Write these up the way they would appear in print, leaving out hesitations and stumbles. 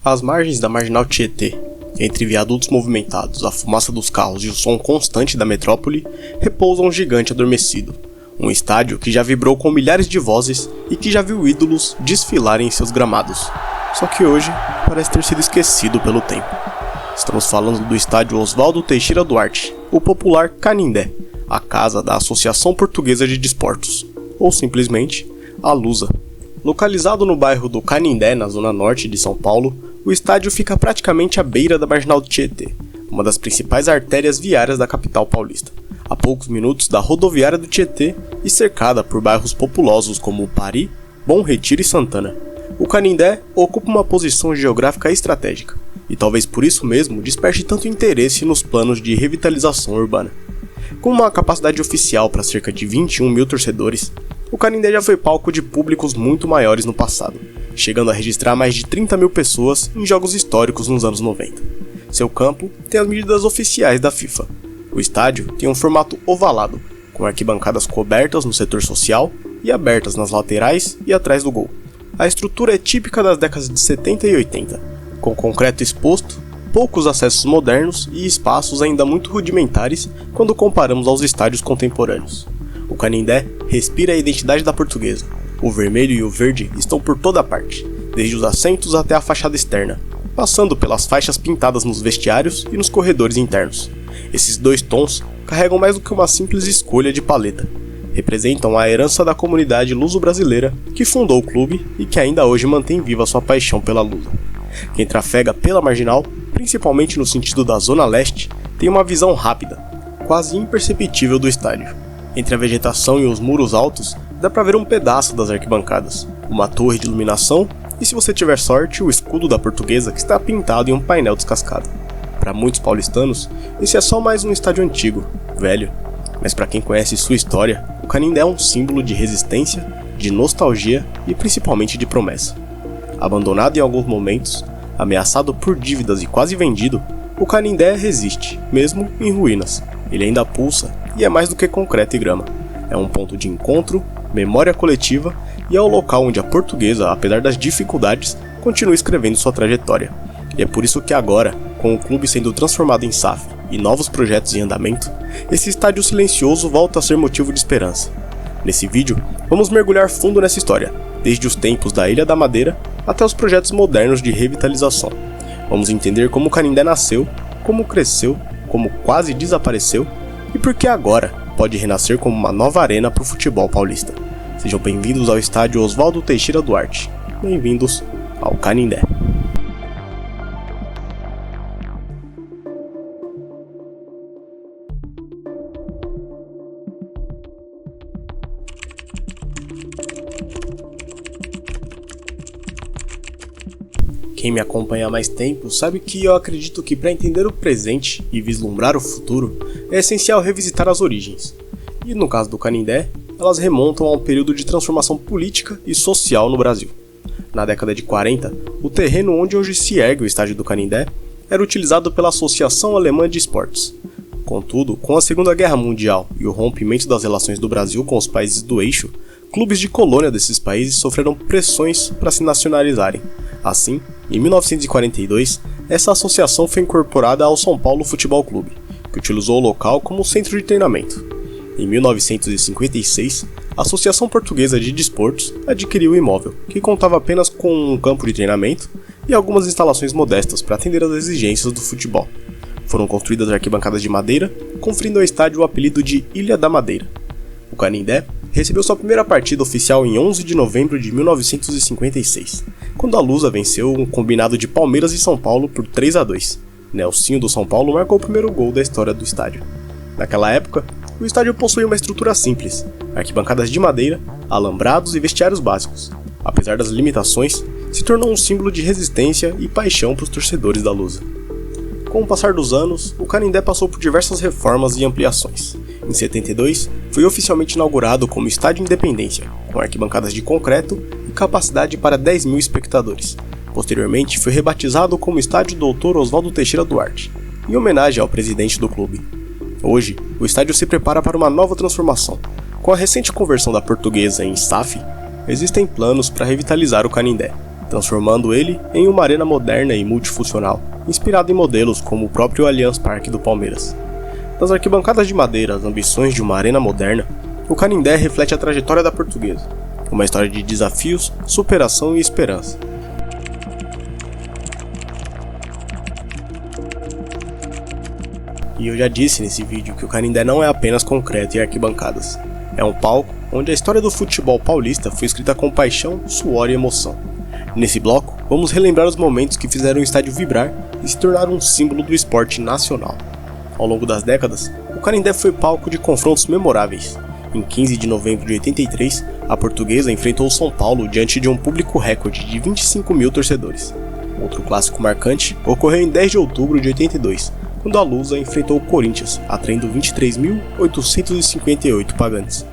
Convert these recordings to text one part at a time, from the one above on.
Às margens da Marginal Tietê, entre viadutos movimentados, a fumaça dos carros e o som constante da metrópole, repousa um gigante adormecido. Um estádio que já vibrou com milhares de vozes e que já viu ídolos desfilarem em seus gramados. Só que hoje parece ter sido esquecido pelo tempo. Estamos falando do estádio Oswaldo Teixeira Duarte, o popular Canindé, a casa da Associação Portuguesa de Desportos, ou simplesmente a Lusa. Localizado no bairro do Canindé, na zona norte de São Paulo, o estádio fica praticamente à beira da Marginal Tietê, uma das principais artérias viárias da capital paulista, a poucos minutos da rodoviária do Tietê e cercada por bairros populosos como Pari, Bom Retiro e Santana. O Canindé ocupa uma posição geográfica estratégica, e talvez por isso mesmo desperte tanto interesse nos planos de revitalização urbana. Com uma capacidade oficial para cerca de 21 mil torcedores, o Canindé já foi palco de públicos muito maiores no passado, chegando a registrar mais de 30 mil pessoas em jogos históricos nos anos 90. Seu campo tem as medidas oficiais da FIFA. O estádio tem um formato ovalado, com arquibancadas cobertas no setor social e abertas nas laterais e atrás do gol. A estrutura é típica das décadas de 70 e 80, com concreto exposto, poucos acessos modernos e espaços ainda muito rudimentares quando comparamos aos estádios contemporâneos. O Canindé respira a identidade da Portuguesa. O vermelho e o verde estão por toda parte, desde os assentos até a fachada externa, passando pelas faixas pintadas nos vestiários e nos corredores internos. Esses dois tons carregam mais do que uma simples escolha de paleta. Representam a herança da comunidade luso-brasileira que fundou o clube e que ainda hoje mantém viva sua paixão pela Lusa. Quem trafega pela Marginal, principalmente no sentido da Zona Leste, tem uma visão rápida, quase imperceptível do estádio. Entre a vegetação e os muros altos, dá para ver um pedaço das arquibancadas, uma torre de iluminação e, se você tiver sorte, o escudo da Portuguesa que está pintado em um painel descascado. Para muitos paulistanos, esse é só mais um estádio antigo, velho, mas para quem conhece sua história, o Canindé é um símbolo de resistência, de nostalgia e principalmente de promessa. Abandonado em alguns momentos, ameaçado por dívidas e quase vendido, o Canindé resiste, mesmo em ruínas. Ele ainda pulsa e é mais do que concreto e grama. É um ponto de encontro, memória coletiva e é o local onde a Portuguesa, apesar das dificuldades, continua escrevendo sua trajetória. E é por isso que agora, com o clube sendo transformado em SAF e novos projetos em andamento, esse estádio silencioso volta a ser motivo de esperança. Nesse vídeo, vamos mergulhar fundo nessa história, desde os tempos da Ilha da Madeira até os projetos modernos de revitalização. Vamos entender como o Canindé nasceu, como cresceu, como quase desapareceu e por que agora pode renascer como uma nova arena para o futebol paulista. Sejam bem-vindos ao estádio Oswaldo Teixeira Duarte. Bem-vindos ao Canindé. Quem me acompanha há mais tempo sabe que eu acredito que para entender o presente e vislumbrar o futuro é essencial revisitar as origens. E no caso do Canindé, elas remontam a um período de transformação política e social no Brasil. Na década de 40, o terreno onde hoje se ergue o estádio do Canindé era utilizado pela Associação Alemã de Esportes. Contudo, com a Segunda Guerra Mundial e o rompimento das relações do Brasil com os países do eixo, clubes de colônia desses países sofreram pressões para se nacionalizarem. Assim, em 1942, essa associação foi incorporada ao São Paulo Futebol Clube, que utilizou o local como centro de treinamento. Em 1956, a Associação Portuguesa de Desportos adquiriu o imóvel, que contava apenas com um campo de treinamento e algumas instalações modestas para atender às exigências do futebol. Foram construídas arquibancadas de madeira, conferindo ao estádio o apelido de Ilha da Madeira. O Canindé recebeu sua primeira partida oficial em 11 de novembro de 1956, quando a Lusa venceu um combinado de Palmeiras e São Paulo por 3-2. Nelsinho do São Paulo marcou o primeiro gol da história do estádio. Naquela época, o estádio possuía uma estrutura simples, arquibancadas de madeira, alambrados e vestiários básicos. Apesar das limitações, se tornou um símbolo de resistência e paixão para os torcedores da Lusa. Com o passar dos anos, o Canindé passou por diversas reformas e ampliações. Em 72, foi oficialmente inaugurado como Estádio Independência, com arquibancadas de concreto e capacidade para 10 mil espectadores. Posteriormente, foi rebatizado como Estádio Dr. Oswaldo Teixeira Duarte, em homenagem ao presidente do clube. Hoje, o estádio se prepara para uma nova transformação. Com a recente conversão da Portuguesa em SAF, existem planos para revitalizar o Canindé. transformando ele em uma arena moderna e multifuncional, inspirada em modelos como o próprio Allianz Parque do Palmeiras. Das arquibancadas de madeira às ambições de uma arena moderna, o Canindé reflete a trajetória da Portuguesa, uma história de desafios, superação e esperança. E eu já disse nesse vídeo que o Canindé não é apenas concreto e arquibancadas. É um palco onde a história do futebol paulista foi escrita com paixão, suor e emoção. Nesse bloco, vamos relembrar os momentos que fizeram o estádio vibrar e se tornar um símbolo do esporte nacional. Ao longo das décadas, o Canindé foi palco de confrontos memoráveis. Em 15 de novembro de 83, a Portuguesa enfrentou o São Paulo diante de um público recorde de 25 mil torcedores. Outro clássico marcante ocorreu em 10 de outubro de 82, quando a Lusa enfrentou o Corinthians, atraindo 23.858 pagantes.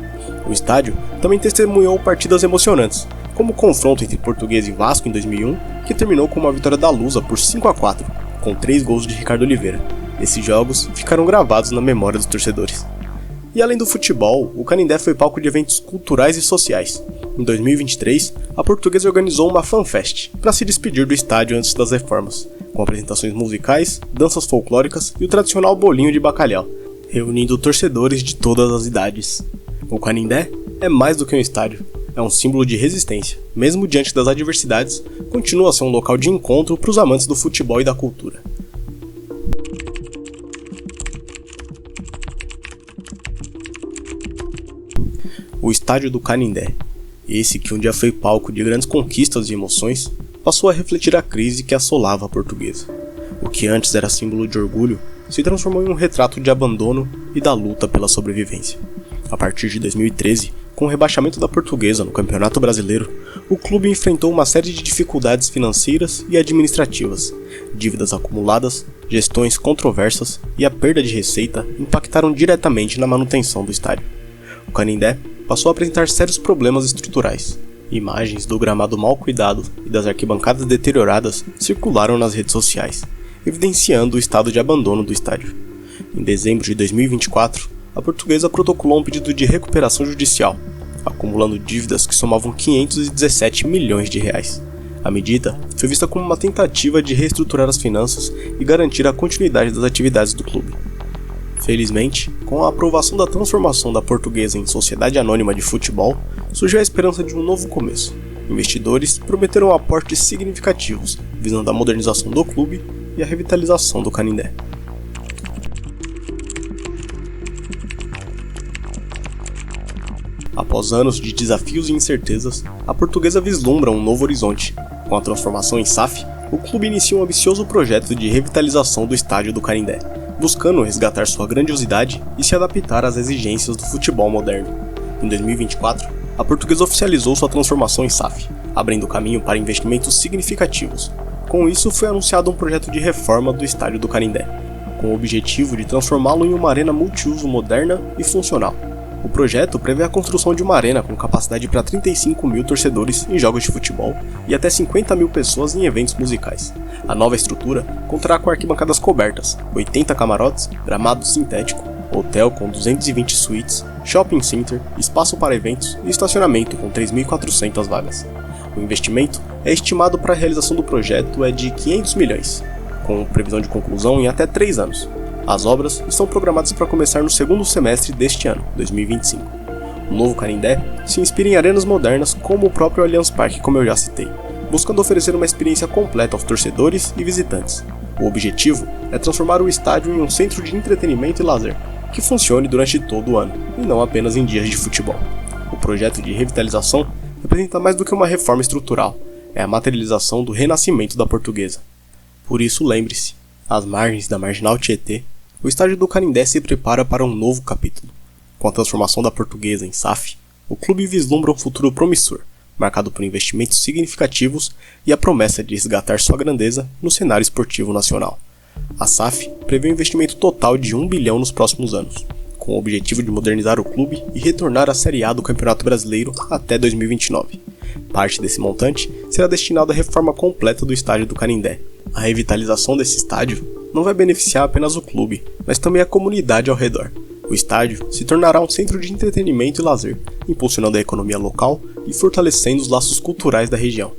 O estádio também testemunhou partidas emocionantes, como o confronto entre Portuguesa e Vasco em 2001, que terminou com uma vitória da Lusa por 5-4, com 3 gols de Ricardo Oliveira. Esses jogos ficaram gravados na memória dos torcedores. E além do futebol, o Canindé foi palco de eventos culturais e sociais. Em 2023, a Portuguesa organizou uma fanfest para se despedir do estádio antes das reformas, com apresentações musicais, danças folclóricas e o tradicional bolinho de bacalhau, reunindo torcedores de todas as idades. O Canindé é mais do que um estádio, é um símbolo de resistência. Mesmo diante das adversidades, continua a ser um local de encontro para os amantes do futebol e da cultura. O estádio do Canindé, esse que um dia foi palco de grandes conquistas e emoções, passou a refletir a crise que assolava a Portuguesa. O que antes era símbolo de orgulho se transformou em um retrato de abandono e da luta pela sobrevivência. A partir de 2013, com o rebaixamento da Portuguesa no Campeonato Brasileiro, o clube enfrentou uma série de dificuldades financeiras e administrativas. Dívidas acumuladas, gestões controversas e a perda de receita impactaram diretamente na manutenção do estádio. O Canindé passou a apresentar sérios problemas estruturais. Imagens do gramado mal cuidado e das arquibancadas deterioradas circularam nas redes sociais, evidenciando o estado de abandono do estádio. Em dezembro de 2024, a Portuguesa protocolou um pedido de recuperação judicial, acumulando dívidas que somavam 517 milhões de reais. A medida foi vista como uma tentativa de reestruturar as finanças e garantir a continuidade das atividades do clube. Felizmente, com a aprovação da transformação da Portuguesa em sociedade anônima de futebol, surgiu a esperança de um novo começo. Investidores prometeram aportes significativos, visando a modernização do clube e a revitalização do Canindé. Após anos de desafios e incertezas, a Portuguesa vislumbra um novo horizonte. Com a transformação em SAF, o clube inicia um ambicioso projeto de revitalização do estádio do Canindé, buscando resgatar sua grandiosidade e se adaptar às exigências do futebol moderno. Em 2024, a Portuguesa oficializou sua transformação em SAF, abrindo caminho para investimentos significativos. Com isso, foi anunciado um projeto de reforma do estádio do Canindé, com o objetivo de transformá-lo em uma arena multiuso moderna e funcional. O projeto prevê a construção de uma arena com capacidade para 35 mil torcedores em jogos de futebol e até 50 mil pessoas em eventos musicais. A nova estrutura contará com arquibancadas cobertas, 80 camarotes, gramado sintético, hotel com 220 suítes, shopping center, espaço para eventos e estacionamento com 3.400 vagas. O investimento é estimado para a realização do projeto é de 500 milhões, com previsão de conclusão em até 3 anos. As obras estão programadas para começar no segundo semestre deste ano, 2025. O novo Canindé se inspira em arenas modernas como o próprio Allianz Parque, como eu já citei, buscando oferecer uma experiência completa aos torcedores e visitantes. O objetivo é transformar o estádio em um centro de entretenimento e lazer, que funcione durante todo o ano, e não apenas em dias de futebol. O projeto de revitalização representa mais do que uma reforma estrutural, é a materialização do renascimento da Portuguesa. Por isso, lembre-se, às margens da Marginal Tietê, o estádio do Canindé se prepara para um novo capítulo. Com a transformação da Portuguesa em SAF, o clube vislumbra um futuro promissor, marcado por investimentos significativos e a promessa de resgatar sua grandeza no cenário esportivo nacional. A SAF prevê um investimento total de 1 bilhão nos próximos anos, com o objetivo de modernizar o clube e retornar à Série A do Campeonato Brasileiro até 2029. Parte desse montante será destinado à reforma completa do estádio do Canindé. A revitalização desse estádio não vai beneficiar apenas o clube, mas também a comunidade ao redor. O estádio se tornará um centro de entretenimento e lazer, impulsionando a economia local e fortalecendo os laços culturais da região.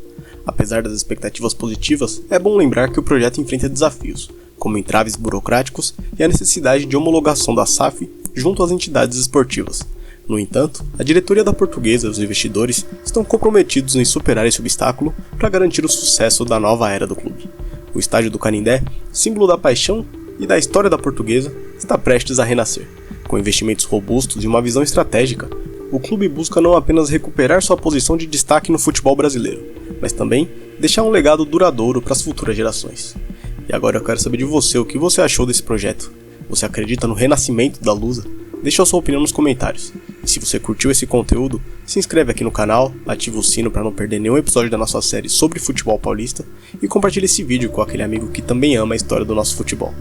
Apesar das expectativas positivas, é bom lembrar que o projeto enfrenta desafios, como entraves burocráticos e a necessidade de homologação da SAF junto às entidades esportivas. No entanto, a diretoria da Portuguesa e os investidores estão comprometidos em superar esse obstáculo para garantir o sucesso da nova era do clube. O estádio do Canindé, símbolo da paixão e da história da Portuguesa, está prestes a renascer. Com investimentos robustos e uma visão estratégica, o clube busca não apenas recuperar sua posição de destaque no futebol brasileiro, mas também deixar um legado duradouro para as futuras gerações. E agora eu quero saber de você o que você achou desse projeto. Você acredita no renascimento da Lusa? Deixe a sua opinião nos comentários. E se você curtiu esse conteúdo, se inscreve aqui no canal, ativa o sino para não perder nenhum episódio da nossa série sobre futebol paulista e compartilhe esse vídeo com aquele amigo que também ama a história do nosso futebol.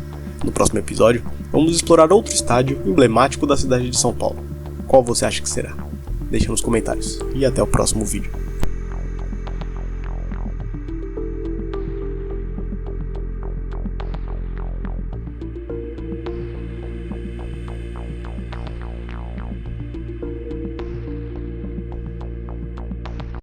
No próximo episódio, vamos explorar outro estádio emblemático da cidade de São Paulo. Qual você acha que será? Deixa nos comentários e até o próximo vídeo.